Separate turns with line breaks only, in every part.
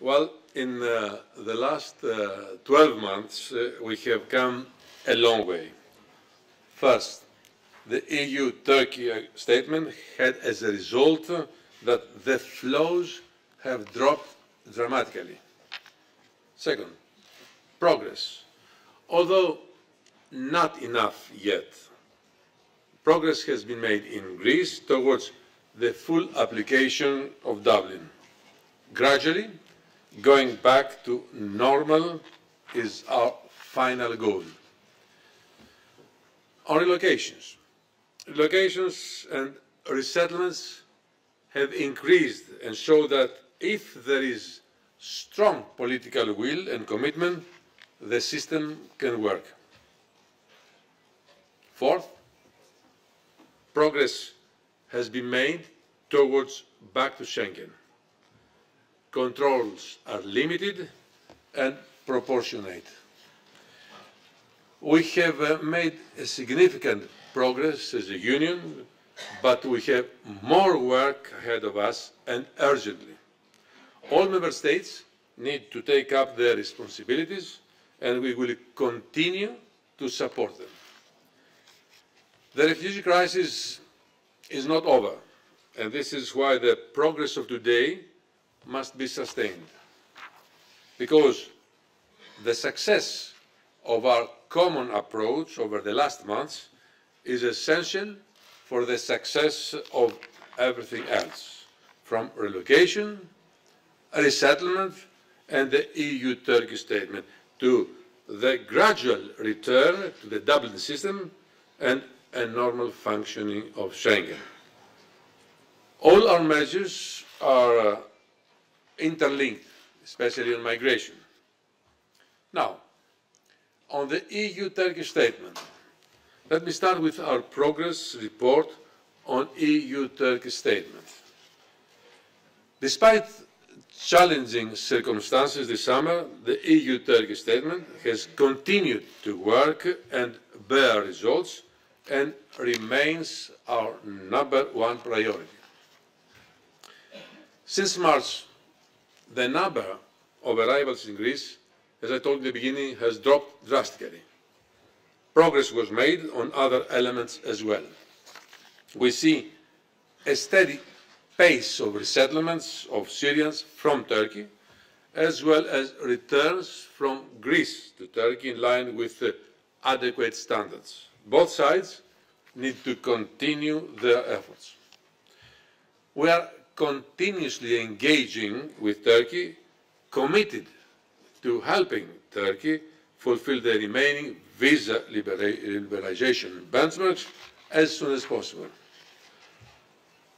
Well, in the last 12 months, we have come a long way. First, the EU-Turkey statement had as a result that the flows have dropped dramatically. Second, progress, although not enough yet. Progress has been made in Greece towards the full application of Dublin. Gradually, going back to normal is our final goal. On relocations and resettlements have increased and show that if there is strong political will and commitment, the system can work. Fourth, progress has been made towards back to Schengen. Controls are limited and proportionate. We have made a significant progress as a Union, but we have more work ahead of us and urgently. All Member States need to take up their responsibilities and we will continue to support them. The refugee crisis is not over, and this is why the progress of today must be sustained. Because the success of our common approach over the last months is essential for the success of everything else, from relocation, resettlement and the EU-Turkey statement to the gradual return to the Dublin system and a normal functioning of Schengen. All our measures are interlinked, especially on migration. Now, on the EU-Turkey statement, let me start with our progress report on EU-Turkey statement. Despite challenging circumstances this summer, the EU-Turkey statement has continued to work and bear results and remains our #1 priority. Since March, the number of arrivals in Greece, as I told you in the beginning, has dropped drastically. Progress was made on other elements as well. We see a steady pace of resettlements of Syrians from Turkey, as well as returns from Greece to Turkey in line with adequate standards. Both sides need to continue their efforts. We are continuously engaging with Turkey, committed to helping Turkey fulfill the remaining visa liberalization benchmarks as soon as possible.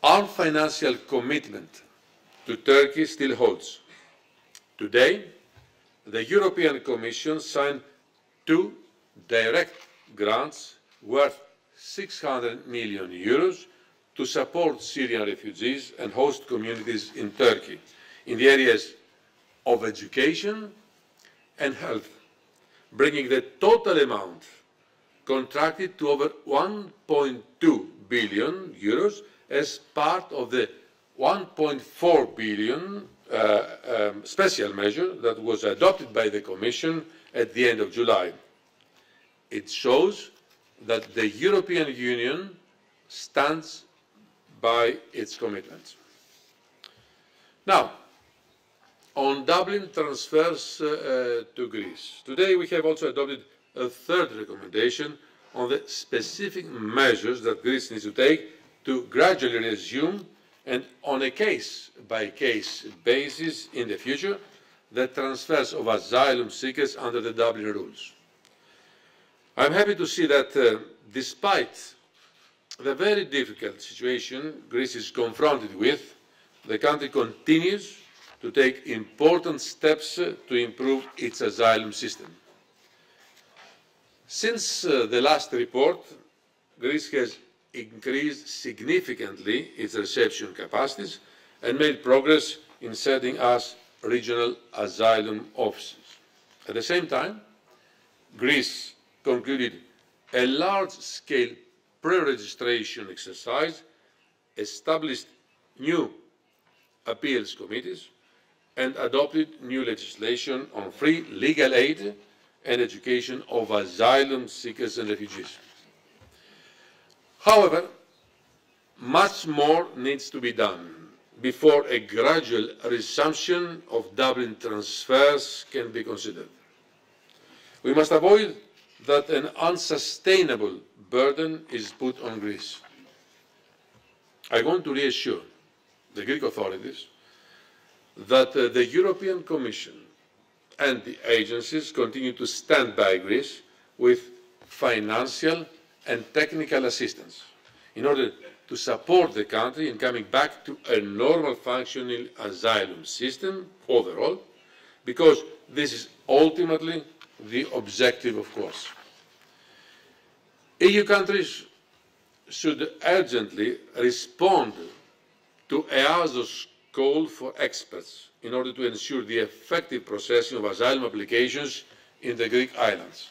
Our financial commitment to Turkey still holds. Today, the European Commission signed 2 direct grants worth €600 million to support Syrian refugees and host communities in Turkey in the areas of education and health, bringing the total amount contracted to over €1.2 billion as part of the €1.4 billion special measure that was adopted by the Commission at the end of July. It shows that the European Union stands by its commitments. Now, on Dublin transfers to Greece. Today we have also adopted a 3rd recommendation on the specific measures that Greece needs to take to gradually resume and on a case-by-case basis in the future the transfers of asylum seekers under the Dublin rules. I am happy to see that despite the very difficult situation Greece is confronted with, the country continues to take important steps to improve its asylum system. Since the last report, Greece has increased significantly its reception capacities and made progress in setting up regional asylum offices. At the same time, Greece concluded a large-scale pre-registration exercise, established new appeals committees, and adopted new legislation on free legal aid and education of asylum seekers and refugees. However, much more needs to be done before a gradual resumption of Dublin transfers can be considered. We must avoid that an unsustainable burden is put on Greece. I want to reassure the Greek authorities that the European Commission and the agencies continue to stand by Greece with financial and technical assistance in order to support the country in coming back to a normal functioning asylum system overall, because this is ultimately the objective, of course. EU countries should urgently respond to EASO's call for experts in order to ensure the effective processing of asylum applications in the Greek islands.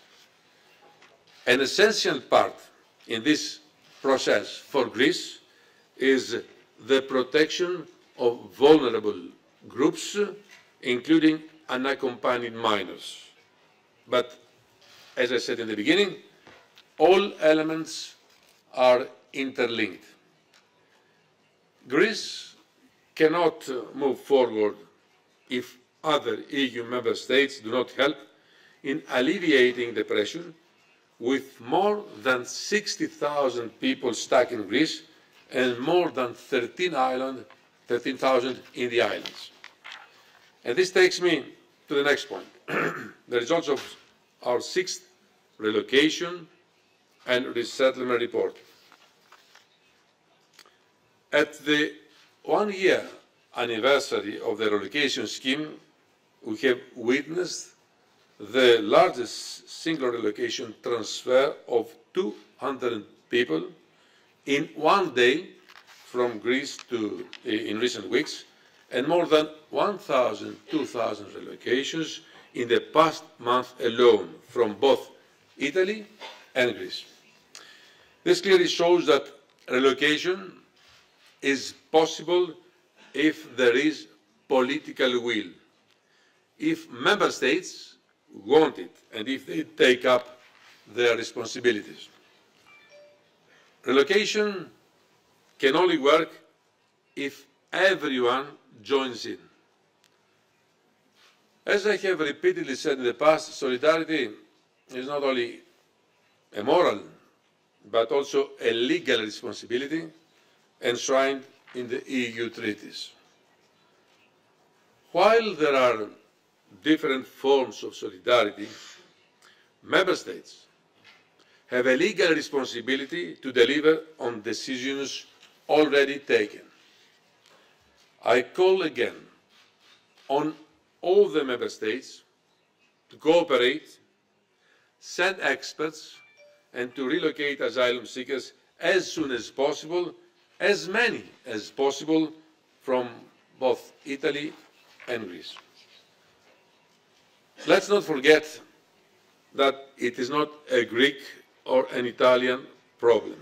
An essential part in this process for Greece is the protection of vulnerable groups, including unaccompanied minors. But, as I said in the beginning, all elements are interlinked. Greece cannot move forward if other EU member states do not help in alleviating the pressure, with more than 60,000 people stuck in Greece and more than 13,000 in the islands. And this takes me to the next point, the results of our 6th relocation and resettlement report. At the one-year anniversary of the relocation scheme, we have witnessed the largest single relocation transfer of 200 people in one day from Greece in recent weeks, and more than 2,000 relocations in the past month alone from both Italy and Greece. This clearly shows that relocation is possible if there is political will, if member states want it and if they take up their responsibilities. Relocation can only work if everyone joins in. As I have repeatedly said in the past, solidarity is not only a moral but also a legal responsibility enshrined in the EU treaties. While there are different forms of solidarity, member states have a legal responsibility to deliver on decisions already taken. I call again on all the member states to cooperate, send experts, and to relocate asylum seekers as soon as possible, as many as possible, from both Italy and Greece. Let's not forget that it is not a Greek or an Italian problem.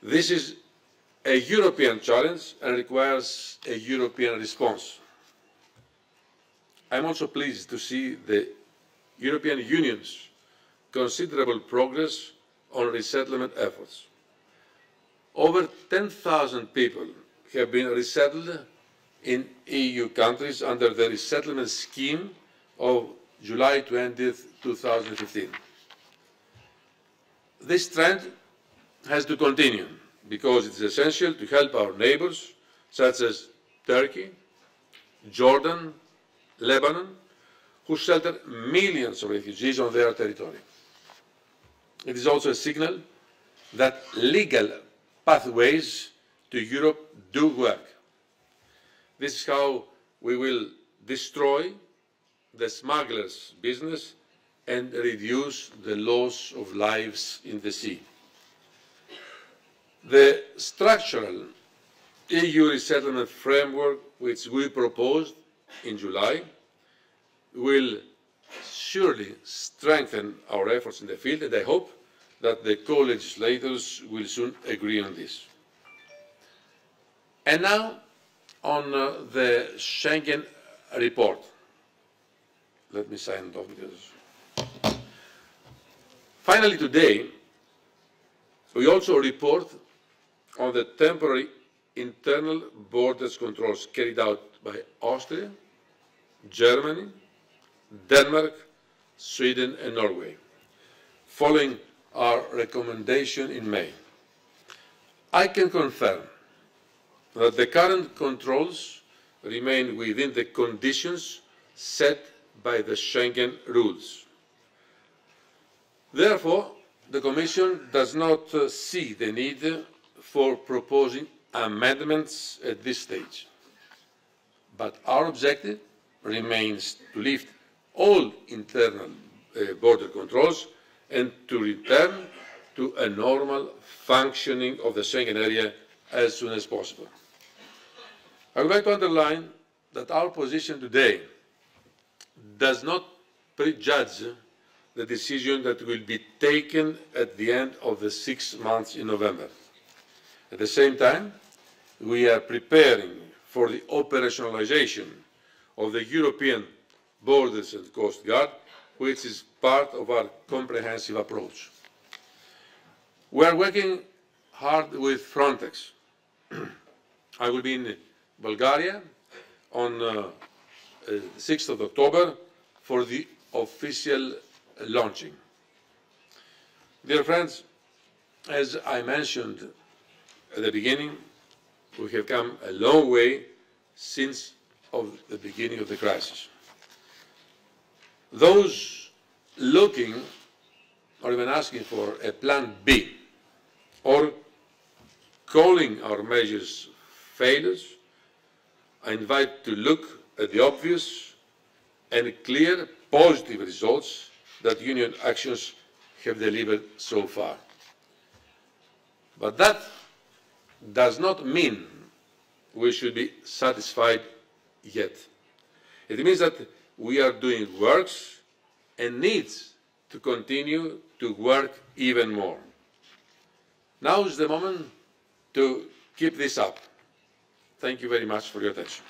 This is a European challenge and requires a European response. I'm also pleased to see the European Union's considerable progress on resettlement efforts. Over 10,000 people have been resettled in EU countries under the resettlement scheme of July 20th, 2015. This trend has to continue because it is essential to help our neighbours such as Turkey, Jordan, Lebanon, who shelter millions of refugees on their territory. It is also a signal that legal pathways to Europe do work. This is how we will destroy the smugglers' business and reduce the loss of lives in the sea. The structural EU resettlement framework which we proposed in July will surely strengthen our efforts in the field, and I hope that the co-legislators will soon agree on this. And now, on the Schengen report. Let me sign it off because... Finally today, we also report on the temporary internal borders controls carried out by Austria, Germany, Denmark, Sweden and Norway, following our recommendation in May. I can confirm that the current controls remain within the conditions set by the Schengen rules. Therefore, the Commission does not see the need for proposing amendments at this stage. But our objective remains to lift all internal border controls and to return to a normal functioning of the Schengen area as soon as possible. I would like to underline that our position today does not prejudge the decision that will be taken at the end of the 6 months in November. At the same time, we are preparing for the operationalization of the European Borders and Coast Guard, which is part of our comprehensive approach. We are working hard with Frontex. I will be in Bulgaria on 6th of October for the official launching. Dear friends, as I mentioned at the beginning, we have come a long way since the beginning of the crisis. Those looking or even asking for a plan B or calling our measures failures, I invite to look at the obvious and clear positive results that Union actions have delivered so far. But that does not mean we should be satisfied yet. It means that we are doing works and needs to continue to work even more. Now is the moment to keep this up. Thank you very much for your attention.